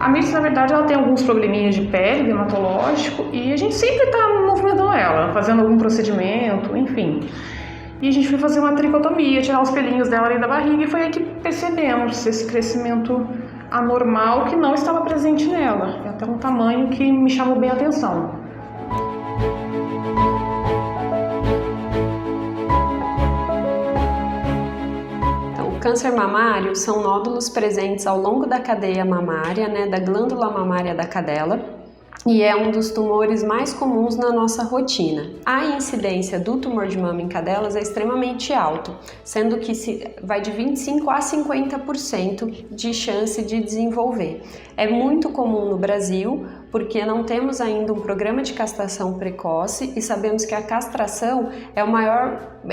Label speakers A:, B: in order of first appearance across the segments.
A: A Mirtz, na verdade, ela tem alguns probleminhas de pele, dermatológico, e a gente sempre está movimentando ela, fazendo algum procedimento, enfim. E a gente foi fazer uma tricotomia, tirar os pelinhos dela ali da barriga, e foi aí que percebemos esse crescimento anormal que não estava presente nela. É até um tamanho que me chamou bem a atenção.
B: O câncer mamário são nódulos presentes ao longo da cadeia mamária, da glândula mamária da cadela, e é um dos tumores mais comuns na nossa rotina. A incidência do tumor de mama em cadelas é extremamente alto, sendo que vai de 25% a 50% de chance de desenvolver. É muito comum no Brasil, porque não temos ainda um programa de castração precoce e sabemos que a castração é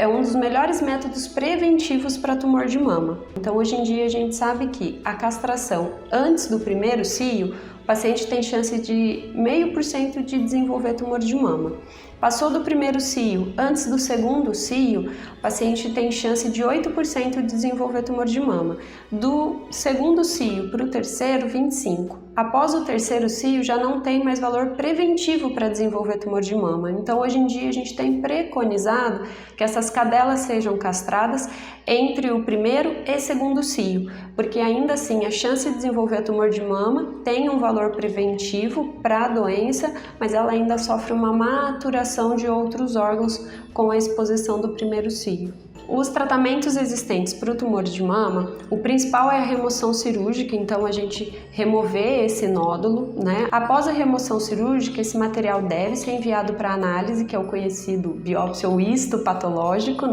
B: um dos melhores métodos preventivos para tumor de mama. Então, hoje em dia, a gente sabe que a castração antes do primeiro cio, o paciente tem chance de 0,5% de desenvolver tumor de mama. Passou do primeiro cio, antes do segundo cio, o paciente tem chance de 8% de desenvolver tumor de mama. Do segundo cio para o terceiro, 25%. Após o terceiro cio, já não tem mais valor preventivo para desenvolver tumor de mama. Então, hoje em dia, a gente tem preconizado que essas cadelas sejam castradas entre o primeiro e segundo cio, porque ainda assim a chance de desenvolver tumor de mama tem um valor preventivo para a doença, mas ela ainda sofre uma maturação de outros órgãos com a exposição do primeiro cio. Os tratamentos existentes para o tumor de mama, o principal é a remoção cirúrgica, então a gente remover esse nódulo, Após a remoção cirúrgica, esse material deve ser enviado para análise, que é o conhecido biópsia ou histopatológico,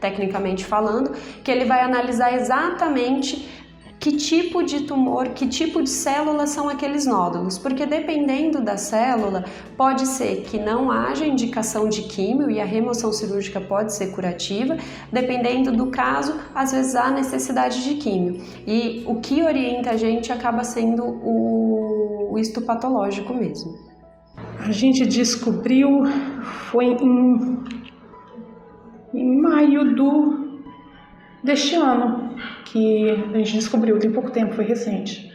B: tecnicamente falando, que ele vai analisar exatamente que tipo de tumor, que tipo de célula são aqueles nódulos, porque dependendo da célula, pode ser que não haja indicação de químio e a remoção cirúrgica pode ser curativa, dependendo do caso, às vezes há necessidade de químio. E o que orienta a gente acaba sendo o histopatológico mesmo.
A: A gente descobriu, foi em maio deste ano, que a gente descobriu, tem pouco tempo, foi recente.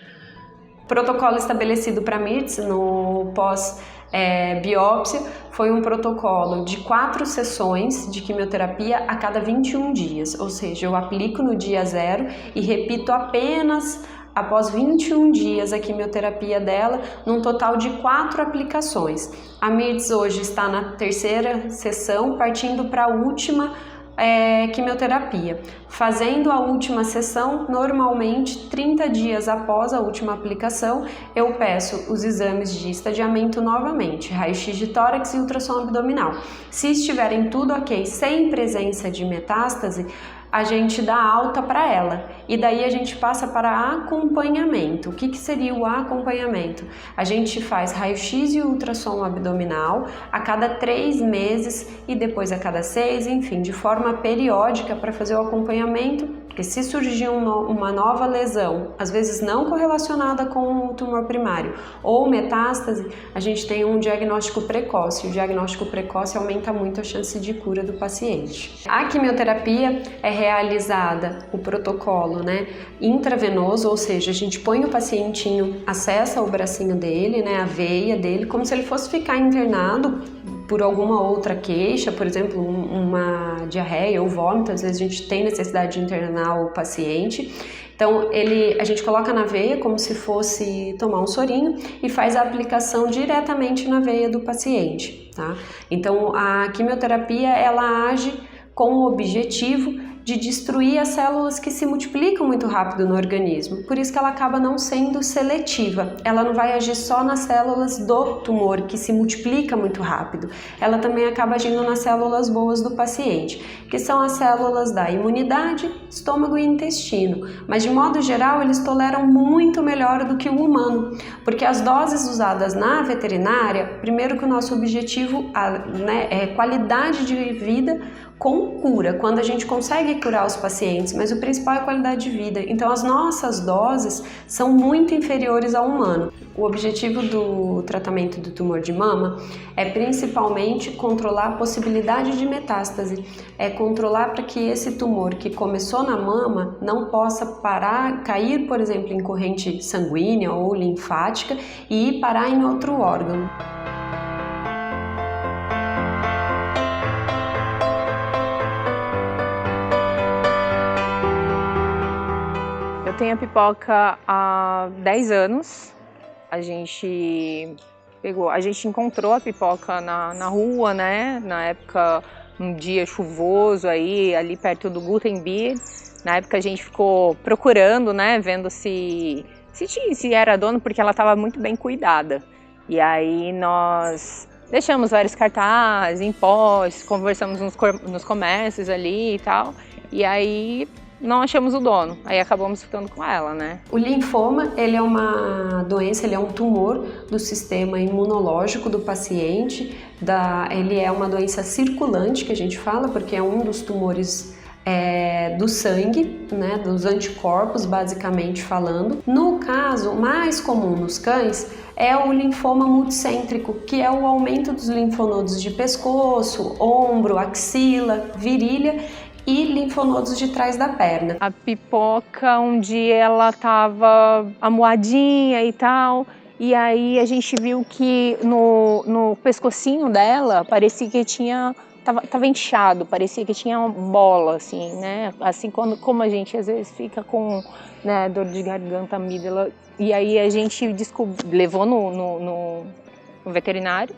B: O protocolo estabelecido para Mirtz no pós-biópsia foi um protocolo de 4 sessões de quimioterapia a cada 21 dias, ou seja, eu aplico no dia 0 e repito apenas após 21 dias a quimioterapia dela, num total de 4 aplicações. A Mirtz hoje está na 3ª sessão, partindo para a última quimioterapia. Fazendo a última sessão, normalmente 30 dias após a última aplicação, eu peço os exames de estadiamento novamente, raio-x de tórax e ultrassom abdominal. Se estiverem tudo ok, sem presença de metástase, a gente dá alta para ela e daí a gente passa para acompanhamento. O que seria o acompanhamento? A gente faz raio-x e ultrassom abdominal a cada 3 meses e depois a cada 6, enfim, de forma periódica para fazer o acompanhamento, porque se surgir uma nova lesão, às vezes não correlacionada com o tumor primário ou metástase, a gente tem um diagnóstico precoce. O diagnóstico precoce aumenta muito a chance de cura do paciente. A quimioterapia é realizada, o protocolo, intravenoso, ou seja, a gente põe o pacientinho, acessa o bracinho dele, a veia dele, como se ele fosse ficar internado por alguma outra queixa, por exemplo, uma diarreia ou vômito. Às vezes a gente tem necessidade de internar o paciente. Então, a gente coloca na veia como se fosse tomar um sorinho e faz a aplicação diretamente na veia do paciente, tá? Então, a quimioterapia, ela age com o objetivo de destruir as células que se multiplicam muito rápido no organismo. Por isso que ela acaba não sendo seletiva. Ela não vai agir só nas células do tumor, que se multiplica muito rápido. Ela também acaba agindo nas células boas do paciente, que são as células da imunidade, estômago e intestino. Mas, de modo geral, eles toleram muito melhor do que o humano, porque as doses usadas na veterinária, primeiro que o nosso objetivo é qualidade de vida, com cura, quando a gente consegue curar os pacientes, mas o principal é a qualidade de vida. Então as nossas doses são muito inferiores ao humano. O objetivo do tratamento do tumor de mama é principalmente controlar a possibilidade de metástase, é controlar para que esse tumor que começou na mama não possa parar, cair, por exemplo, em corrente sanguínea ou linfática e parar em outro órgão.
C: Eu tenho a Pipoca há 10 anos. A gente encontrou a Pipoca na rua, né? Na época, um dia chuvoso aí, ali perto do Gutenberg. Na época a gente ficou procurando, né? Vendo se era dono, porque ela estava muito bem cuidada. E aí nós deixamos vários cartazes em postes, conversamos nos comércios ali e tal. E aí não achamos o dono, aí acabamos ficando com ela, né?
B: O linfoma, ele é uma doença, ele é um tumor do sistema imunológico do paciente, ele é uma doença circulante, que a gente fala, porque é um dos tumores do sangue, né, dos anticorpos, basicamente falando. No caso, o mais comum nos cães é o linfoma multicêntrico, que é o aumento dos linfonodos de pescoço, ombro, axila, virilha, e linfonodos de trás da perna.
C: A Pipoca, um dia ela tava amuadinha e tal, e aí a gente viu que no pescocinho dela parecia que tava inchado, parecia que tinha uma bola, assim, né? Assim, como a gente às vezes fica com, né, dor de garganta, amígdala, e aí a gente levou no veterinário,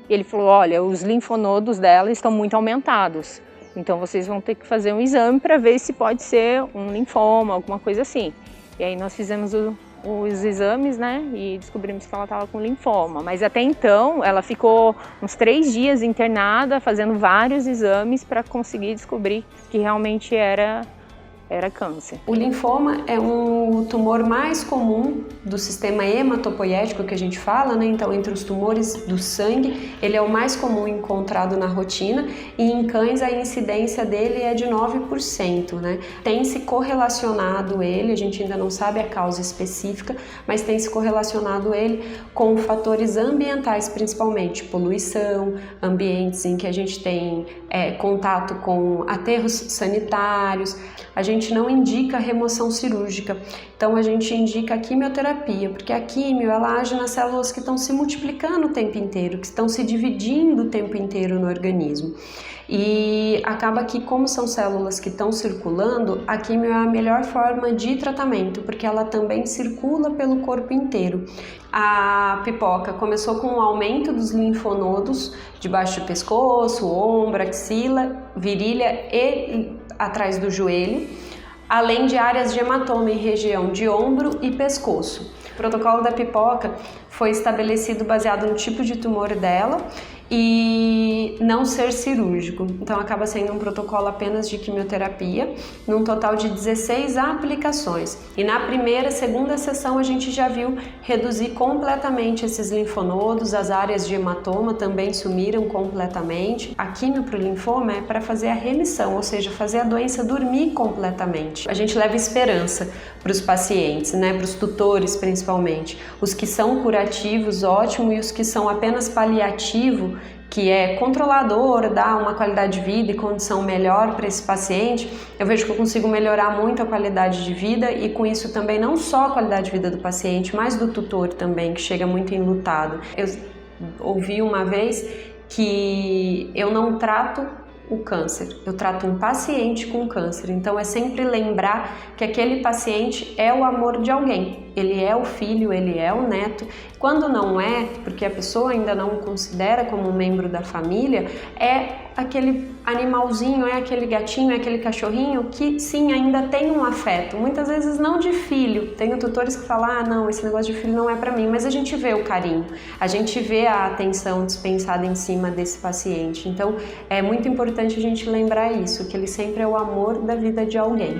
C: e ele falou, olha, os linfonodos dela estão muito aumentados. Então vocês vão ter que fazer um exame para ver se pode ser um linfoma, alguma coisa assim. E aí nós fizemos os exames, né, e descobrimos que ela estava com linfoma. Mas até então ela ficou uns 3 dias internada, fazendo vários exames para conseguir descobrir que realmente era câncer.
B: O linfoma é um tumor mais comum do sistema hematopoético que a gente fala, né? Então, entre os tumores do sangue, ele é o mais comum encontrado na rotina, e em cães a incidência dele é de 9%, né? Tem se correlacionado ele, a gente ainda não sabe a causa específica, mas tem se correlacionado ele com fatores ambientais, principalmente poluição, ambientes em que a gente tem contato com aterros sanitários. A gente não indica remoção cirúrgica, então a gente indica a quimioterapia, porque a quimio ela age nas células que estão se multiplicando o tempo inteiro, que estão se dividindo o tempo inteiro no organismo. E acaba que, como são células que estão circulando, a quimio é a melhor forma de tratamento, porque ela também circula pelo corpo inteiro. A Pipoca começou com um aumento dos linfonodos debaixo do pescoço, ombro, axila, virilha e atrás do joelho, além de áreas de hematoma em região de ombro e pescoço. O protocolo da Pipoca foi estabelecido baseado no tipo de tumor dela e não ser cirúrgico, então acaba sendo um protocolo apenas de quimioterapia, num total de 16 aplicações. E na primeira, segunda sessão a gente já viu reduzir completamente esses linfonodos, as áreas de hematoma também sumiram completamente. A quimio para o linfoma é para fazer a remissão, ou seja, fazer a doença dormir completamente. A gente leva esperança para os pacientes, né, para os tutores principalmente. Os que são curativos, ótimo, e os que são apenas paliativo, que é controlador, dá uma qualidade de vida e condição melhor para esse paciente, eu vejo que eu consigo melhorar muito a qualidade de vida, e com isso também não só a qualidade de vida do paciente, mas do tutor também, que chega muito enlutado. Eu ouvi uma vez que eu não trato o câncer, eu trato um paciente com câncer, então é sempre lembrar que aquele paciente é o amor de alguém, ele é o filho, ele é o neto. Quando não é, porque a pessoa ainda não o considera como um membro da família, é aquele animalzinho, é aquele gatinho, é aquele cachorrinho que sim, ainda tem um afeto, muitas vezes não de filho. Tenho tutores que falam, não, esse negócio de filho não é para mim, mas a gente vê o carinho, a gente vê a atenção dispensada em cima desse paciente. Então é muito importante a gente lembrar isso, que ele sempre é o amor da vida de alguém.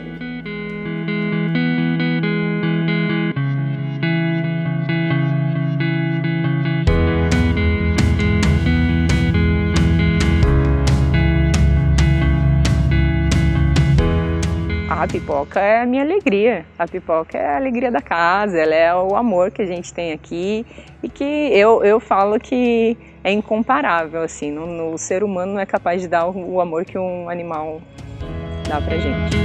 C: Pipoca é a minha alegria. A Pipoca é a alegria da casa, ela é o amor que a gente tem aqui e que eu falo que é incomparável, assim, no ser humano não é capaz de dar o amor que um animal dá pra gente.